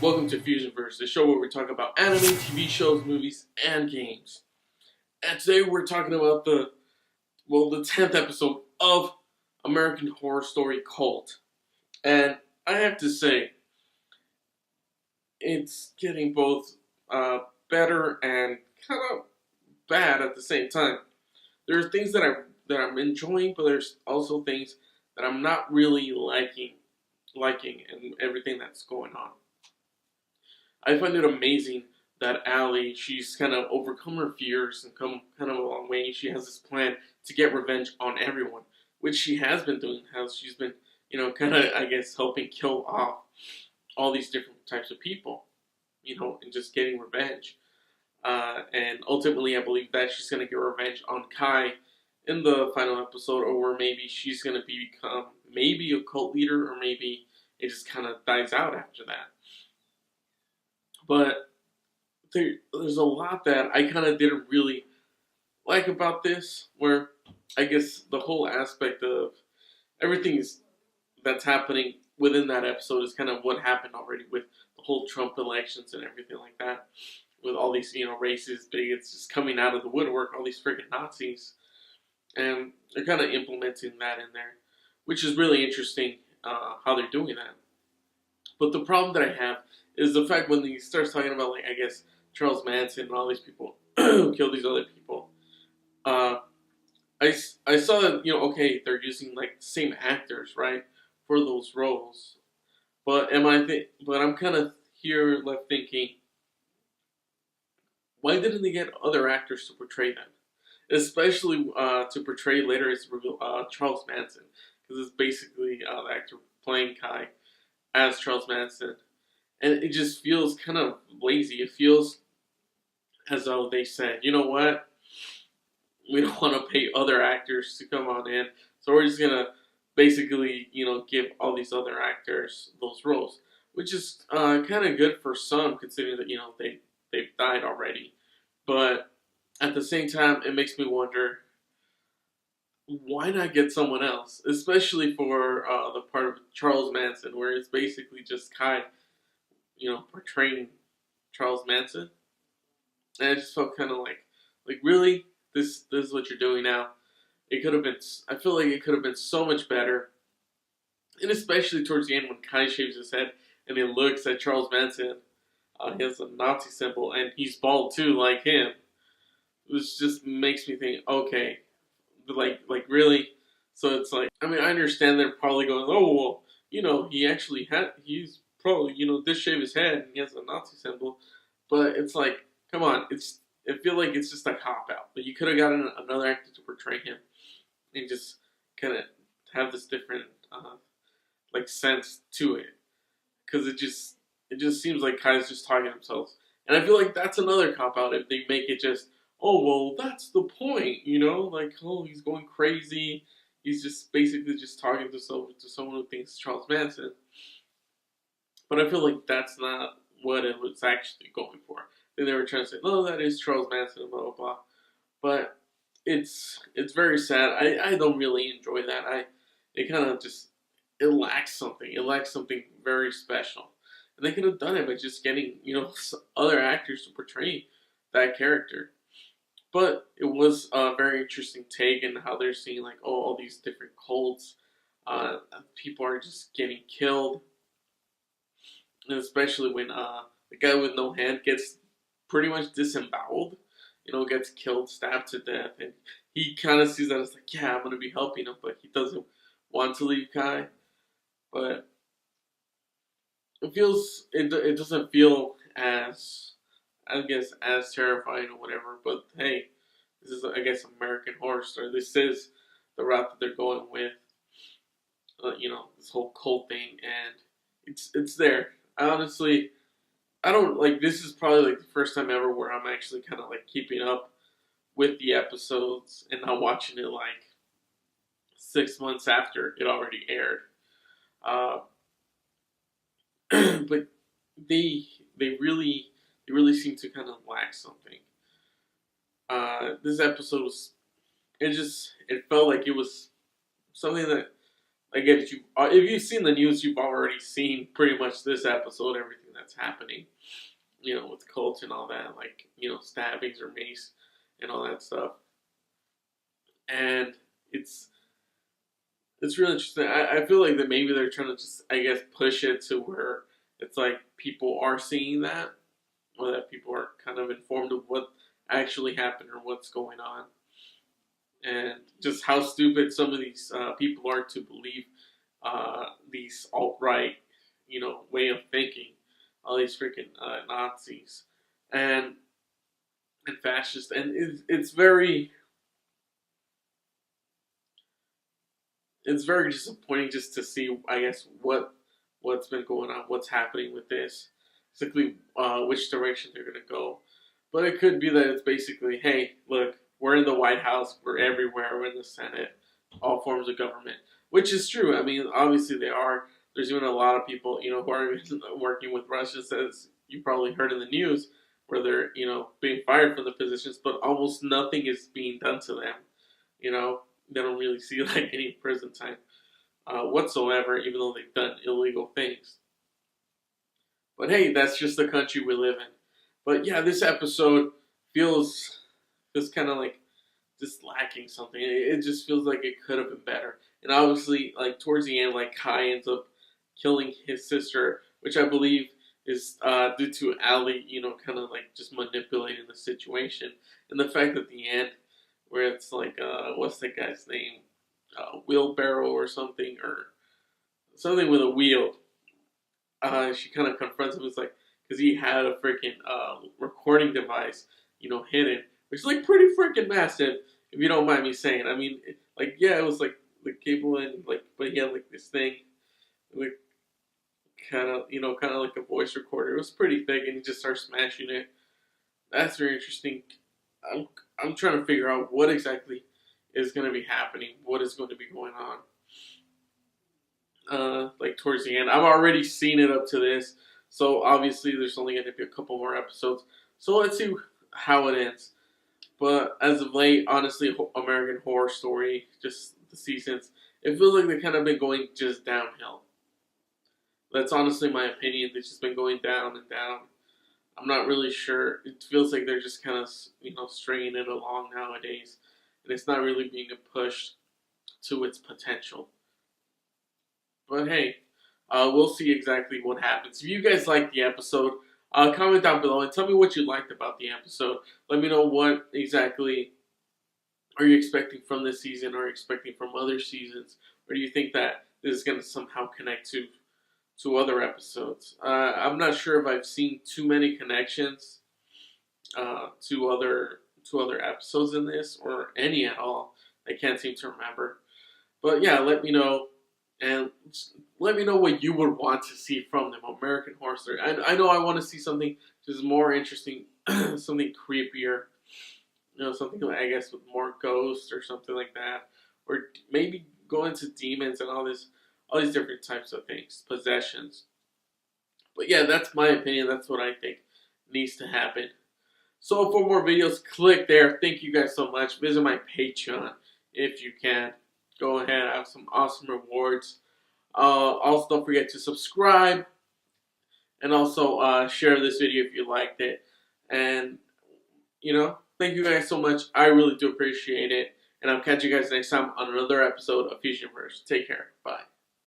Welcome to Fusionverse, the show where we talk about anime, TV shows, movies, and games. And today we're talking about the 10th episode of American Horror Story Cult. And I have to say, it's getting both better and kind of bad at the same time. There are things that I'm enjoying, but there's also things that I'm not really liking and everything that's going on. I find it amazing that Allie, she's kind of overcome her fears and come kind of a long way. She has this plan to get revenge on everyone, which she has been doing. How she's been, kind of, I guess, helping kill off all these different types of people, and just getting revenge. And ultimately, I believe that she's going to get revenge on Kai in the final episode, or maybe she's going to become maybe a cult leader, or maybe it just kind of dies out after that. But there's a lot that I kind of didn't really like about this, where I guess the whole aspect of everything that's happening within that episode is kind of what happened already with the whole Trump elections and everything like that, with all these racist bigots just coming out of the woodwork, all these freaking Nazis, and they're kind of implementing that in there, which is really interesting how they're doing that. But the problem that I have is the fact when he starts talking about, like, I guess, Charles Manson and all these people who killed these other people. I saw that, okay, they're using, like, the same actors, right, for those roles. But I'm kind of here left thinking, why didn't they get other actors to portray them? Especially to portray later as Charles Manson. Because it's basically the actor playing Kai as Charles Manson. And it just feels kind of lazy. It feels as though they said, you know what? We don't want to pay other actors to come on in. So we're just going to basically, give all these other actors those roles. Which is kind of good for some, considering that, they've died already. But at the same time, it makes me wonder, why not get someone else? Especially for the part of Charles Manson, where it's basically just Kai, portraying Charles Manson. And I just felt kind of like really, this is what you're doing now. It could have been. I feel like it could have been so much better, and especially towards the end when Kai shaves his head and he looks at Charles Manson. He has a Nazi symbol and he's bald too, like him. Which just makes me think, okay, like really. So it's like, I mean, I understand they're probably going, oh well, he's probably did shave his head and he has a Nazi symbol, but it's like, come on, I feel like it's just a cop out. But you could have gotten another actor to portray him and just kind of have this different sense to it, because it just seems like Kai's just talking to himself, and I feel like that's another cop out if they make it just, oh well, that's the point, like, oh, he's going crazy, he's just basically just talking to someone who thinks Charles Manson. But I feel like that's not what it was actually going for. Then they were trying to say, no, that is Charles Manson, and blah blah blah. But it's very sad. I don't really enjoy that. It kind of just, it lacks something. It lacks something very special. And they could have done it by just getting other actors to portray that character. But it was a very interesting take in how they're seeing, like, oh, all these different cults. People are just getting killed. And especially when the guy with no hand gets pretty much disemboweled, gets killed, stabbed to death, and he kind of sees that as like, yeah, I'm going to be helping him, but he doesn't want to leave Kai. But it doesn't feel as, I guess, as terrifying or whatever, but hey, this is, I guess, American Horror Story. This is the route that they're going with, this whole cult thing, and it's there. Honestly, I don't, like, this is probably like the first time ever where I'm actually kind of like keeping up with the episodes and not watching it like 6 months after it already aired. But they really seem to kind of lack something. This episode was, it felt like it was something that, again, if you've seen the news, you've already seen pretty much this episode, everything that's happening, with cults and all that, like, stabbings or mace and all that stuff. And it's really interesting. I feel like that maybe they're trying to just, I guess, push it to where it's like people are seeing that, or that people are kind of informed of what actually happened or what's going on, and just how stupid some of these people are to believe these alt-right, way of thinking, all these freaking Nazis and fascists, and it's very disappointing just to see, I guess, what's been going on, what's happening with this, basically which direction they're going to go. But it could be that it's basically, hey, look, we're in the White House, we're everywhere, we're in the Senate, all forms of government, which is true. I mean, obviously they are. There's even a lot of people, who are working with Russia, as you probably heard in the news, where they're, being fired from the positions, but almost nothing is being done to them. They don't really see like any prison time whatsoever, even though they've done illegal things. But hey, that's just the country we live in. But yeah, this episode feels just kind of like just lacking something. It just feels like it could have been better. And obviously, like towards the end, like Kai ends up killing his sister, which I believe is due to Ali, kind of like just manipulating the situation. And the fact at the end, where it's like, what's that guy's name? Wheelbarrow or something with a wheel. She kind of confronts him. It's like, because he had a freaking recording device, hidden, which is like pretty freaking massive, if you don't mind me saying. I mean, it was like the cable and but he had like this thing, like kind of like a voice recorder. It was pretty thick, and he just starts smashing it. That's very interesting. I'm trying to figure out what exactly is going to be happening, what is going to be going on. Towards the end, I've already seen it up to this, so obviously there's only going to be a couple more episodes. So let's see how it ends. But as of late, honestly, American Horror Story, just the seasons, it feels like they've kind of been going just downhill. That's honestly my opinion. They've just been going down and down. I'm not really sure. It feels like they're just kind of, stringing it along nowadays. And it's not really being pushed to its potential. But hey, we'll see exactly what happens. If you guys liked the episode, comment down below and tell me what you liked about the episode. Let me know what exactly are you expecting from this season, or are you expecting from other seasons? Or do you think that this is going to somehow connect to other episodes? I'm not sure if I've seen too many connections to other episodes in this, or any at all. I can't seem to remember. But yeah, let me know, and let me know what you would want to see from them. American Horror Story. I know I want to see something just more interesting, something creepier. Something like, I guess, with more ghosts or something like that, or maybe go into demons and all these different types of things, possessions. But yeah, that's my opinion. That's what I think needs to happen. So for more videos, click there. Thank you guys so much. Visit my Patreon if you can. Go ahead. I have some awesome rewards. Also, don't forget to subscribe. And also share this video if you liked it. And, thank you guys so much. I really do appreciate it. And I'll catch you guys next time on another episode of Fusionverse. Take care. Bye.